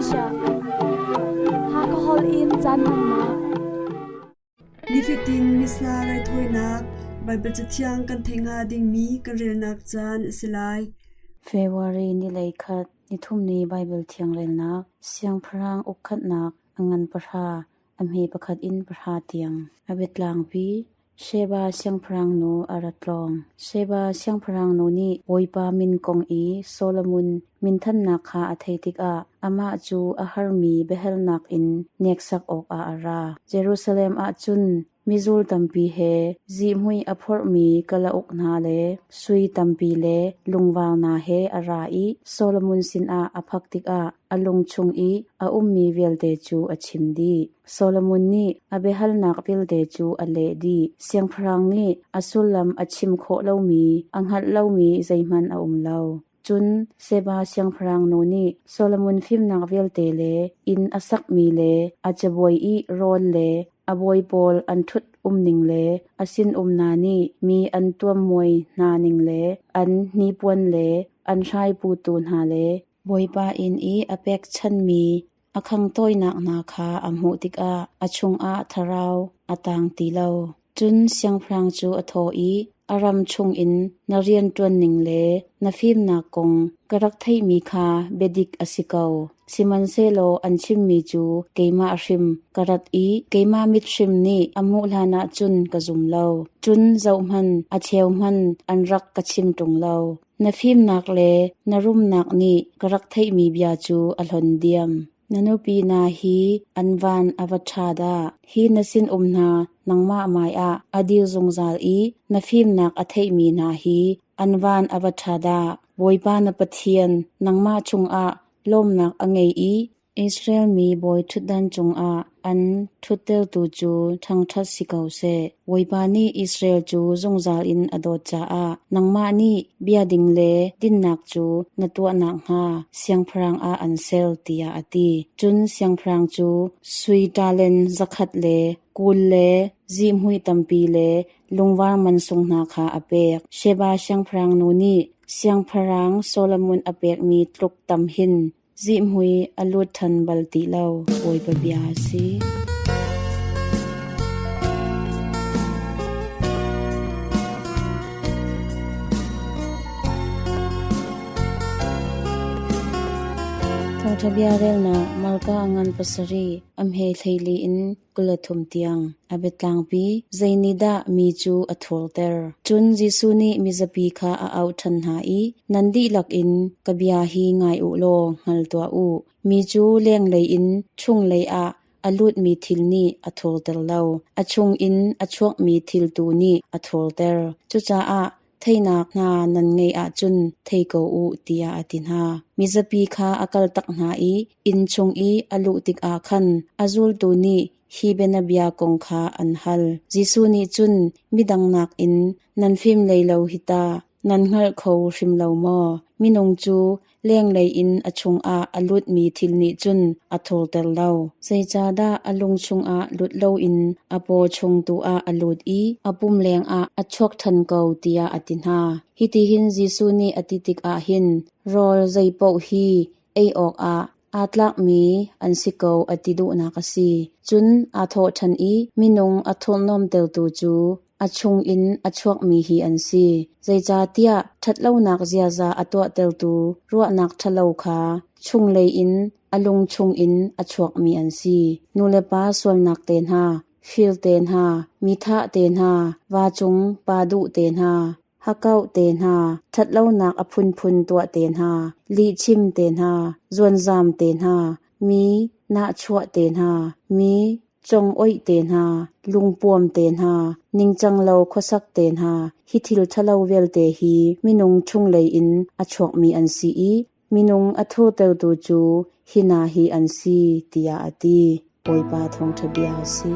sha ha ko hol in chan han na ni fitin misna rai thoina bible chathiang kan thenga ding mi kan rel nak chan silai February ni leikhat ni thumni bible thiang relna siang phrang ukhat nak angan parha amhe pakhat in parha tiang abetlang pi Sheba siang phrang no aratlong Sheba siang phrang no ni oipa min kong e Solomon min than na kha atheitik a ama chu aharmi behel nak in neksak ok a ara Jerusalem a chun Mizul tampi he zimhui aphor mi kala okna le sui tampi le lungwal na he arai Solomon sin a aphaktik a alung chung I a ummi velte chu achimdi Solomon ni abehal nak velte chu ale di siang phrang ni asulam achim kho lo mi anghat lo mi zaiman a umlo chun seba siang phrang no ni Solomon phim nak velte le in asak mi le achaboi I ron le aboi pol an thut ning le asin na ni mi an tuam moi na ning le an ni puan le an shai pu tun ha le boipa in I apek chan mi akhang toy nak na kha amhu tik a achung a tharau atang ti lo chun siang phrang chu atho I aram chung in narian tuan ning le na phim na kong karak thai mi kha bedik asikau siman se lo anchim mi chu keima ashim karat I keima mit shim ni amu lana chun kazum lo chun zauman acheu man anrak kachim tung lo na phim nak le narum nak ni karak thai mi bia chu alhon diam nanupi na hi anwan avachada hi nasin na nangma mai a adil zungzal I na phim nak athei mi na hi anwan avachada boipa na pathian nangma chung a lom nak angei I Israel mi boy thudan chung a an thutel tu chu thangthat sikau se boipa ni Israel chu zungzal in adot cha a nangma ni biading le din nak chu natwa nak ha siang phrang a ansel tia ati chun siang phrang chu sui talen zakhat le kul le zimhui tampi le lungwar mansung na kha apek Sheba siang phrang no ni siang phrang Solomon apek mi tluk tam hin zimhui alut than balti lo oi pa bia si Thabia relna malka angan pasari amhe thaili in kulathum tiang abetlang pi zainida mi chu atholter chun jisu ni mizapi kha a au than ha I nandi lak in kabia hi ngai u lo ngal to u mi chu leng lei in chung lei a alut mi thil ni atholter lo achung in achok mi thil tu ni atholter chu cha a thainak na nan ngei a chun theiko u tia atin ha mizapi kha akal tak na I in chung I alu tik a khan azul tu ni hi benabia kong kha anhal jisu ni chun midang nak in nan phim leilo hita nan ngal kho hrim lo mo minong chu leng lei in achung a alut mi thil ni chun athol tel lo seicha da alung chung a lut lo in apo chung tu a alut I apum leng a achok than ko tia atin ha hiti hin jisu ni atitik a hin rol zaipo hi ei ok a atlak mi ansiko atidu na kasi chun atho than I minung athol nom tel tu chu achung in achok mi hi ansi zaicha tia thatlo nak zia za atwa tel tu ruwa nak thalo kha chung lei in alung chung in achok mi ansi nulepa sol nak ten ha fil ten ha mitha ten ha wa chung padu ten ha hakau ten ha thatlo nak aphun phun to ten ha li chim ten ha zon zam ten ha mi na chwa ten ha mi chong oi ten ha lungpom ten ha ningchang lo khosak ten ha hi thil thalo velte hi minung chung lei in achok mi ansi I minung atho tel tu chu hina hi ansi tia ati poipa thong thabia si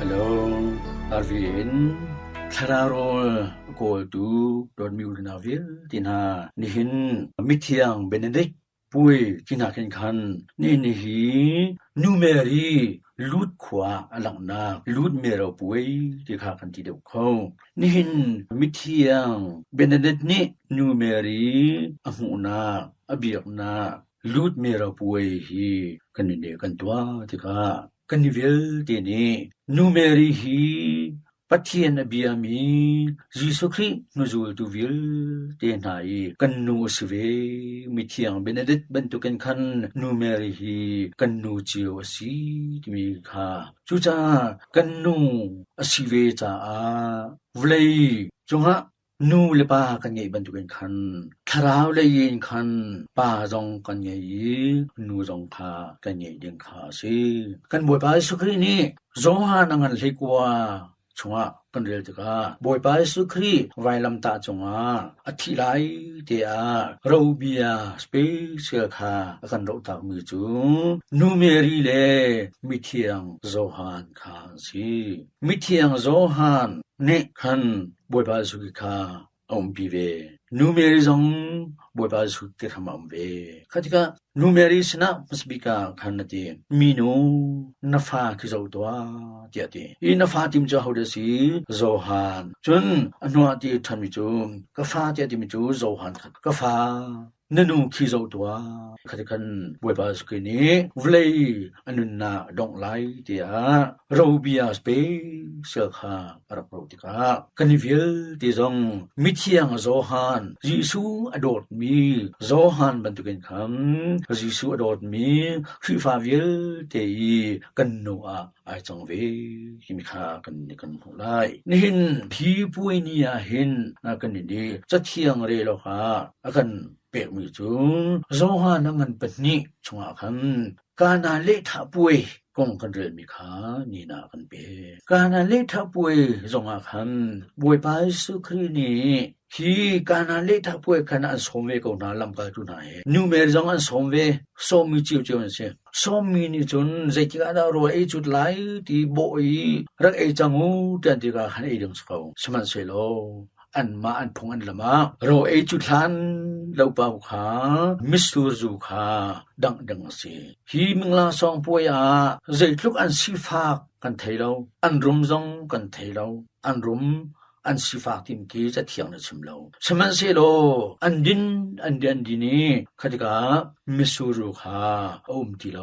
Hello, Arvin. ทารารอลโกลตูดอนมิวนาวิลตินานิหินมิเทียงเบเนดิกปุยกินาเคนคันนี่นิฮีนูเมรีลูดขวาอลังนาลูดเมรปุยที่ข้ากันที่เดียวเขานี่หินมิเทียงเบเนดิกนี่นูเมรีอหูนาอเบียกนาลูดเมรปุยฮีกันนี่เดียวกันตัวที่ข้ากันนิเวลที่นี่นูเมรีฮีปัทเทียนอบียามีจีสุครินุจูลตูวิลเตนายกันนูสเวมิเทียงเบเนดิกบันตุกันคันนูเมรีฮีกันนูจิโอซีที่มีค่ะจูจากันนูอสิเวจาวเลยจงฮะนูเลปากันไงบันตุกันคันทราวเลยยินคันปาจงกันไงนูจงคากันไงเดงคาสิกันบวยปาสุครินี่จงหานังเลกว่าชงะกันเรลตกาบอยปาสุครีไวลัมตาจงะอธิไลเตอาโรเบียสเปเชียลคากันโรตากมือจุนูเมรีเลมิเทียงโซฮานคาซีมิเทียงโซฮานเนคันบอยปาสุกิคาอมปีเวนูเมรีซงบอยปาสุกิทำอมเวคติกานูเมรีสนะมัสบิกาคันนติมีนูนฟาคิโซตัวเตียติอีนฟาติมจะเฮาเดซีโซฮานจุนอนัวติทันมิจุกฟาเตียติมิจุโซฮานกฟานนูคิโซตัวคติกันบวยปาสกินีวเลอนุนาดงไลเตียโรเบียสเปเซคาอรโปรติกากันนิเวลติซงมิเทียงโซฮานยิซูอดอดมีโซฮานบันตุกันคัมยิซูอดอดมีคริฟาเวลเตอีกันโนอาไอจงเวหิมคากันฮูไลนี่หินพีปุยนียหินนากันนี่จะเทียงเรโลคาอากันเปกมือจุโซฮานังมันเป็นนี่ชงอาคันกานาเลทะปุยกงกันเรลมิคานีนากันเปกานาเลทะปุยจงอาคันบวยปาสุครีนีฮีกานาเลทะปุยคันอันสมเวกนาลัมกาตุนาเฮนูเมรจงอันสมเวสมมิจิวเจนเซสมมินิจุนเจติกาดารอเอจุดไลติโบอีรักเอจังูตันติกาหันเอดิงสกาวสมันเซโลอันมาอันพงอันละมาโรเอจุทันเลาปาวขามิสตูจูขาดังสิฮีมิงลาซองปวยาเจลุกอันสิฟากกันเทโลอันรุมซองกันเทโลอันรุมอันสิฟากติมกีจะเถียงนะชิมโลสมันเซโลอันดินดินีคติกามิสูรูขาอุมติโล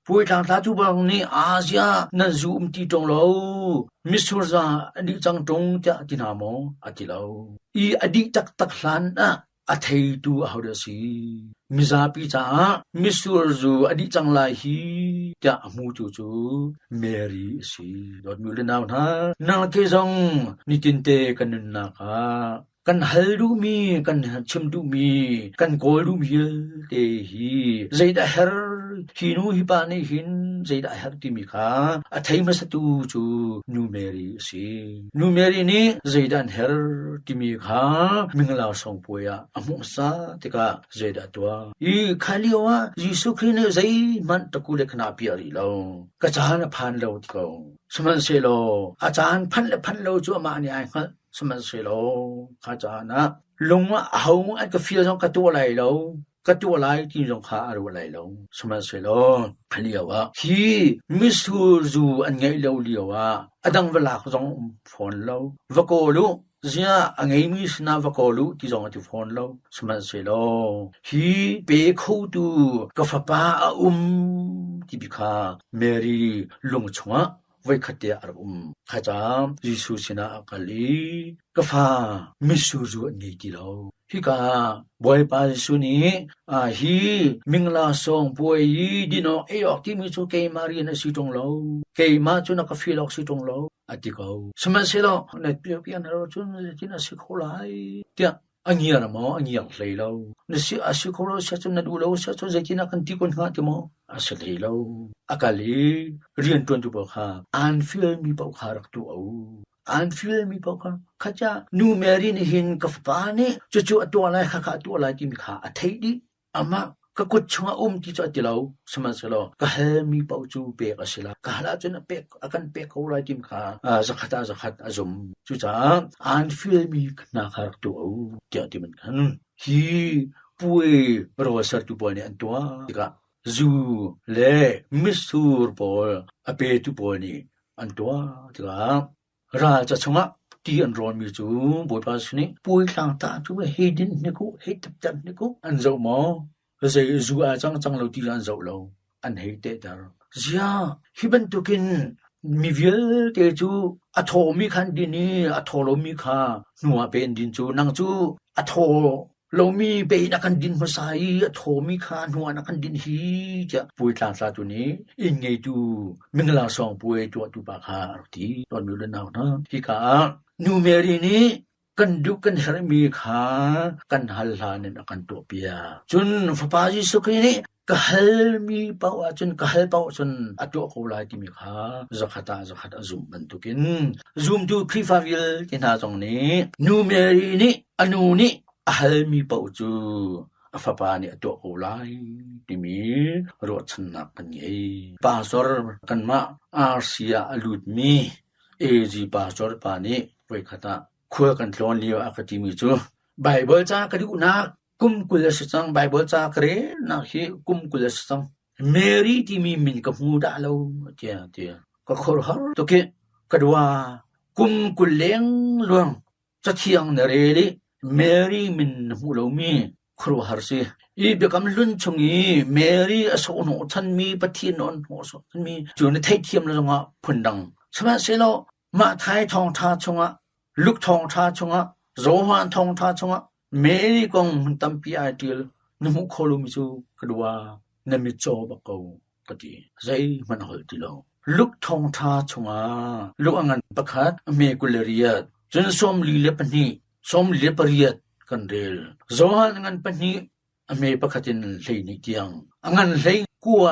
ปวยทางตาจุบังนี้อาเซียนันซูอุมติตรงโลมิสูซาอดีจังตรงจะตินาโมอติโลอีอดีตักหลานอะอเทตูเอาเดซีมิซาปิจามิสูรูอดีจังไลฮีจะมูจูเมรีซีดอดมิลนาวนะนาเคซองนิตินเตกันนาคากันฮัลดูมีกันชิมดูมีกันโกลดูมีเตฮีเจดาเฮรฮินูฮิปานีหินเจดาเฮรติมิคาอไทมัสตูจูนูเมรีซีนูเมรีนี้เจดาเฮรติมิคามิงลาสองปวยาอมุสาติกาเจดาตัวอีคาลิวะยิสุคริเนเจมันตะกุเลขนาปีอารีโลกะจานพันโลติกาสมันเซโลอาจารย์พันโลจูมานี่ไอ้สมันเสโลข้าจานะลงว่าเอาอันก็ฟีลของกระตัวไหลโลกระตัวไหลที่จงข้าอรู้ไหลโลสมันเสโลพเลียวว่าฮีมิสูจูอันไงโลเลียวว่าอดังเวลาจงฟอนโลวะโกลุเสียอันไงมีสนาวะโกลุที่จงที่ฟอนโลสมันเสโลฮีเปคูตูกะฟะปาที่บิคาเมรีลงชวะไว้ขัดเดียร์ข้าจามยิสุสินาอักลีกฟ้ามิสูจูอันนี้ดีแล้วฮิกาบวยปาสุนีฮีมิงลาซองป่วยดีโนเอออกที่มิสูเกมารีนสิตรงเราเกมาจุนักฟิลอกสิตรงเราอติเขาสมัยเสลอเนตเปียนเราจุนที่น่าสิโคไลเตียอันนี้นะมั้งอันนี้อย่างไรเราเนี่ยสิอาศัยคนเราเสียจนนั่นดูเราเสียจนจะกินนักที่คนหาที่มั้งอาศัยเราอากาลีเรียนตัวบอกค่ะอ่านฟิลมีบอกค่ะรักตัวอ่านฟิลมีบอกค่ะข้าจะนูเมรีนี่หินกับปานี่จู่ๆตัวอะไรข้าตัวอะไรที่มีค่ะอัฐิดิอามา ก็กดชงที่จะติเราสมัสลอกะเฮมีเปาจูเปกอสิลากะลาจนเปกอากันเปกเขาไรติมขาzakat azumจุจาอันฟิลมีนาคารักตัวเดียวที่มันกันฮีป่วยรอสัตว์ตัวเนี่ยอันตัวที่ก็จูเล่มิสทูร์บอลอเปตุบอลนี่อันตัวที่ก็ราชชงะที่อันรอนมีจูบอยปาสนี่ป่วยต่างตาจูเฮดินนี่กูเฮตับนี่กูอันเจ้าหมอจะจูอาจังเราที่อันเจ้าเราอันเฮเตดาร์จ้าฮิบันตุกินมีเวลเตจูอะโทมีคันดินีอะโทโลมีคาหนัวเป็นดินจูนังจูอะโทโลมีเปนักันดินภาษาอะโทมีคาหนัวนักันดินฮีจะป่วยตาซาตัวนี้อินไงจูมิงลาสองป่วยตัวตุปาคาที่ตอนมีเรื่องนะที่กานูเมรีนี้กันดูกันเฮรมีขากันหัลลานินกันตัวเปียจนฟปาจิสุกนี้กะเฮลมีเปาจนกะเฮลเปาจนอตัวโคลายที่มีขาzakat azum มันตุกิน zoom ดูพรีฟาวิลที่นาจงนี้นูเมรีนี้อนูนี้อะเฮลมีเปาจูฟปานี่อตัวโคลายที่มีรถชนะกันเยปาซอร์กันมาอาเซียลุดมีเอจีปาซอร์ปานี่ไว้คตาคัวกันตอนเลียวอะคติมีจูไบเบิลจ้ากะดิอุนากุมกุลสตังไบเบิลจ้ากเรนะฮิกุมกุลสตังเมรีที่มีมินกับมูดาโลเตียก็ขอฮาร์ตโอเคกะดว่ากุมกุลเลงลวงจะเที่ยงเนเรลิเมรีมินมูโลมีครัวฮาร์ซิอีเบกำลุนชงอีเมรีอสโนทันมีปะทีนอนโหสทันมีจูในไทยเทียมละจงะพุ่นดังใช่มั้ยเสโลมาไทยทองทาชงะลูกทองทาชงะโรฮานทองทาชงะเมรีกองตัมปีไอติลนมุโคลุมิจูกะดว่านมิโจบะกอกะติไซมันหอลติโลลูกทองทาชงะลูกอังันปะคัดเมกุลเรียดจนสมลีเลปนีสมลีปริยดกันเรลโรฮานอังันปนีอเมปะคัตินเลนิเตียงอังันเลกัว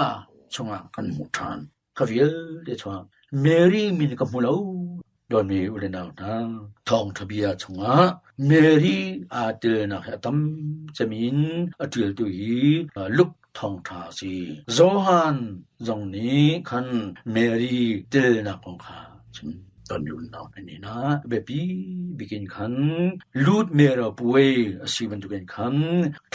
ชงะกันมุทานกะเวลเดชวาเมรีมินกะมุโลดอนมีอุเลนาวนาทองทะเบียชงะเมรีอาเตนะฮะตัมจะมินอติลตุฮีลุกทองทาซีโซฮันจงนี้คันเมรีเตนะของข้าฉันตอนอยู่นาวนี่นะเบบีบิกินคันลูดเมราป่วยสิบันตุกันคัน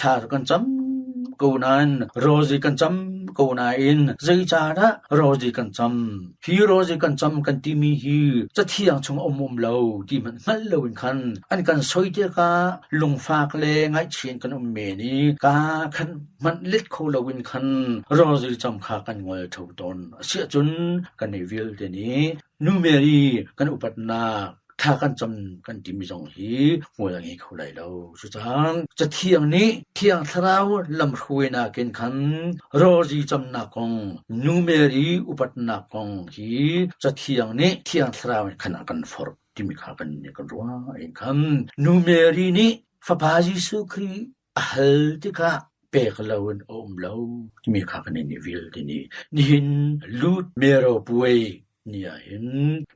ทากันจำกูนั้นโรซิกันจำกูนาอินใจจาระโรซิกันจำฮีโรซิกันจำกันที่มีฮีจะเที่ยงชงอมเราที่มันงั้นเลวินคันอันกันสวยเดียกาลงฝากเลงไอเชียนกันอมเมนี้กาคันมันเล็ดโคเลวินคันโรซิจำขากันงอยถูกตนเสียจนกันในวิลเดนี้นูเมรีกันอุปัตนาถ้ากันจำกันที่มีจงฮีมัวอย่างนี้เขาเลยเราสุดท้ายจะเที่ยงนี้เที่ยงทราวลำคุยนาเกินคันโรจีจำนักองนูเมรีอุปัตนาของฮีจะเที่ยงนี้เที่ยงทราวขณะกันฟอร์ที่มีขากันเนี่ยกันรัวเองคันนูเมรีนี้ฟาบาจิสุครีอัลติกาเปกลาวนอมลาวที่มีขากันในวิลที่นี่นินลูดเมโรป่วยเนี่ยเห็น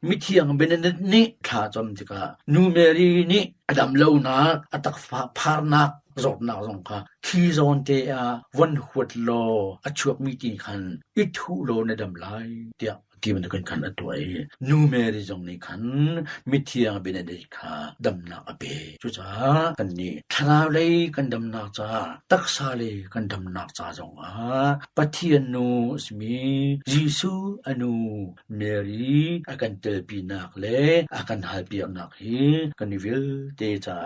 มิเทียงเป็นนี่ถ้าจำจิกานูเมรีนี่อดัมเลวนักอตักพาร์นักจบนักสงค่ะที่จอนเตียวันหวดโลอชวกมีตีคันอิทุโลในดำไลเดียที่มันกันคันตัวนูเมรีจงนี้คันมิเทียงเป็นเด็กค่ะดำนักอเปจุจ้ากันนี่ทราเลยกันดำนักจ้าตักซาเลยกันดำนักจ้าจงปะเทียนนูสมียิสุอนูเมรีอากันเตปีนักเลอากันฮัลปีนักฮีกันนิวิลเตจ้า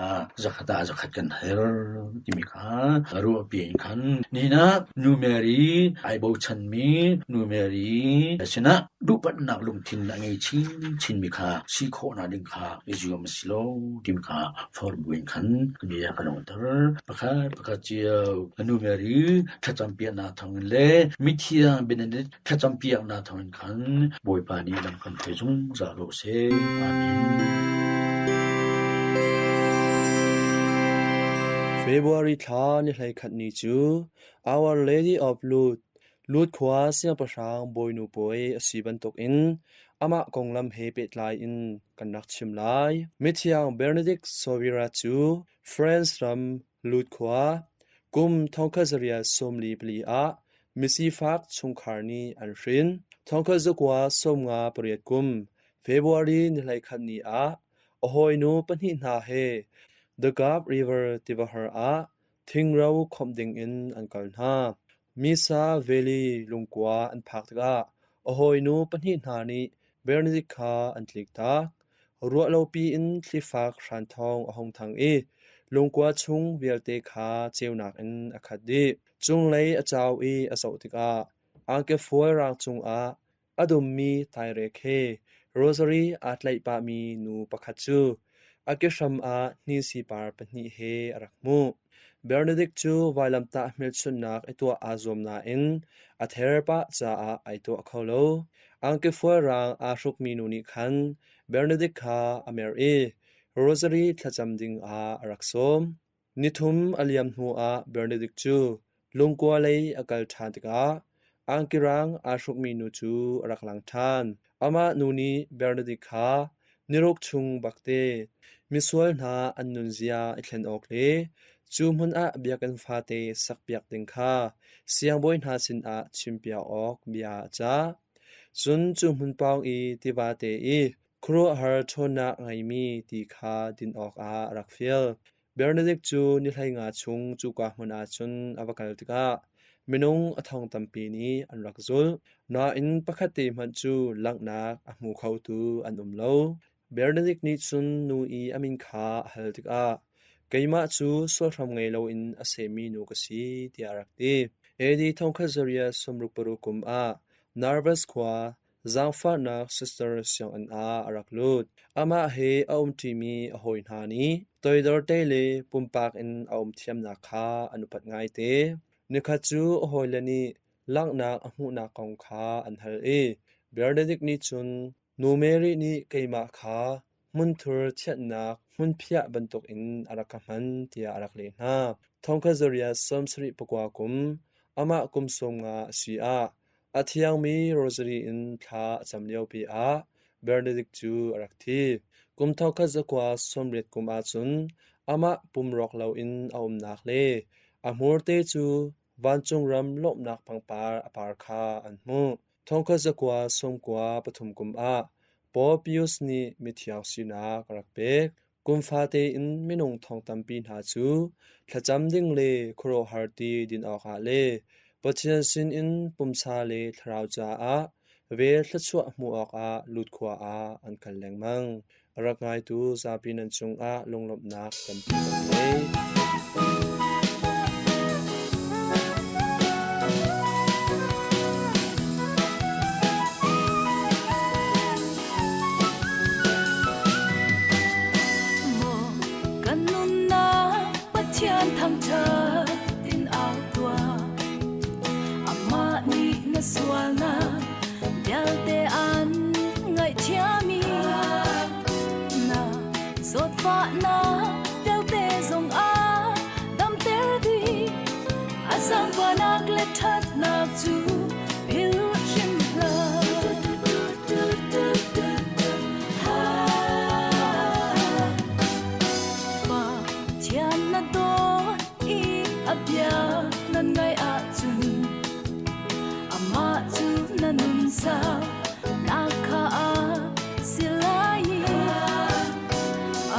zakatกันเฮรที่มีค่ะรู้เปลี่ยนคันนี่นะนูเมรีไอโบชันมีนูเมรีชนะดูปัดนักลงทินอังไงชินมีค่ะสีโคนาดิงค่ะอิจิยมสิโลดิมค่ะฟอร์บุนคันกันยากันอุตรปะค่ะเจียวนูเมรีถ้าจำเปียนาทางเลมิเทียงเป็นนิดถ้าจำเปียนาทางคันบอยปานีลำกันเทจุงซาโลเซอาเมนFebruary ทานี่ให้ขัดนี้จู Our Lady of Lourdes ขวาเสียประชางบอยนูปอยอสีบันตกอินอามะกงลำเฮเป็ดลายอินกันนักชิมลายมิเทียง Benedict Sovira จู Friends from Lourdes ขวา กุมทองคาซเรียสมลีปลีอะมิซีฟักชุงคาร์นีอันรินทองคาซกวาสมงาปริยกุมเฟบรุอารีนิไลคันนีอะอโหยนูปนินาเฮ The Gap River Tivahar a Thingrau Khomding in an kalna Misa Valley Lungkwa an Phakta ahoinu pani hnani Bernadikha an tlikta Rualopi in Tlifak Ranthong ahong thang e Lungkwa chung Vialte kha cheunak in akhadi chunglei achaw e asautika angke foi rang chung a adummi tairekhe Rosary atlai pa mi nu pakhachu Akesham a nisi par pani he arakmu Bernadict chu vailamta milchunak itwa azomna in atherpa cha a aito akholo angke fuarang a rukmi nuni khan Bernadict kha amer e Rosary thlachamding a araksom nithum aliam hu a Bernadict chu lungkwa lei akal thantika angkirang a rukmi nu chu araklang than ama nuni Bernadict kha nirok chung bakte miswal na annunzia itlen okle chumhun a biakan fate sakpiak dingkha siangboy na sin a chimpia ok bia cha chun chumhun pang I tivate I kro har chona ngaimi ti kha din ok a rakfiel Bernadict chu nilhai nga chung chu ka hmana chun avakal tika minung athong tampi ni anrakzul na in pakhate man chu langnak ahmu khautu an umlo Bernadict ni chun nu I amin kha haltika Kaima chu soram ngai lo in asemi nu kasi ti arakti edi thongkhazaria somrukparukum a nervous kwa zangfa na sister syang an a araklut ama he aumti mi ahoi nhani toidor tele pumpak in aum thiam na kha anupat ngai te nikhachu ahoilani langna amu na kong kha anhal e Bernadict ni chun numeri ni kaima kha munthur thiatnak munphia bantok in arakaman tia arakle na thongkhazaria somsri pakwakum ama kumsonga sia athiang mi rosary in tha chamleu pi a Bernadict chu arakthi kumthokazakwa somret kum a chun ama pumrok lo in aum nakle amurte chu wanchung ram lopnak pangpar apar kha anmu thongkazakwa somkwa pathumkum a Popius ni mithiaw sina karakpek kumfate in minung thong tampi na chu thlachamding le khro harti din awha le pachian sin in pumsa le thrau cha a ve thlachwa mu ok a lutkhwa a an kallengmang arangai tu zapin an chung a longlopnak tampi le Swalna delte an ngai thiami na sot fa na delte zong a dam ter di asam panak le that na chu pil shin la pa thian na do I abya nan ngai a chun ama chu nanun sa nakha a silai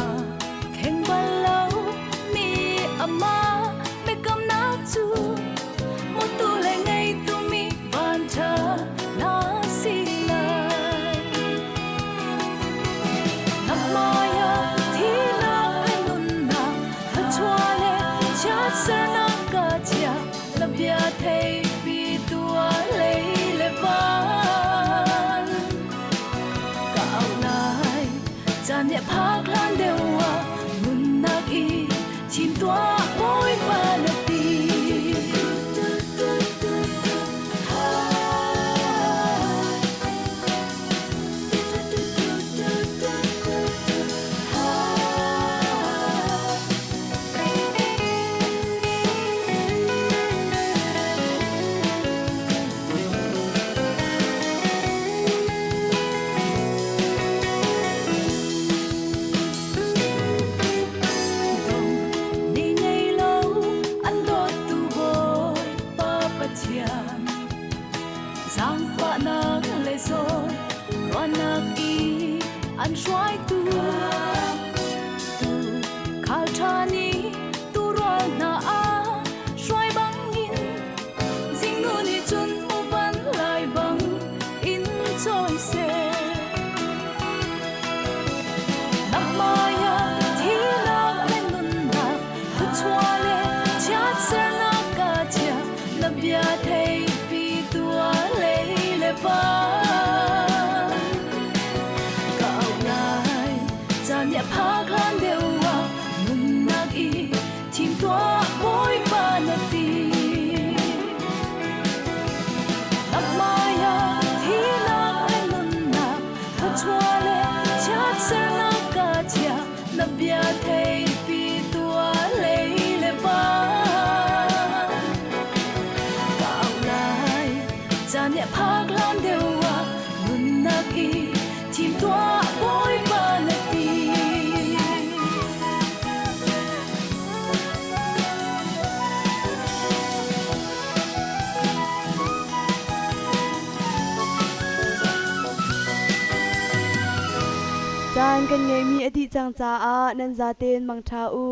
a khengbalo mi ama mekam na chu mutu le ngai tu mi bantha na silai namaya thina anun na chwale cha sana ka cha labya thei Jane phaklan dewa munnak I chim tua boy panati Ni านกันไงมีอดีจังจาอานันจาเตนมังทาอุ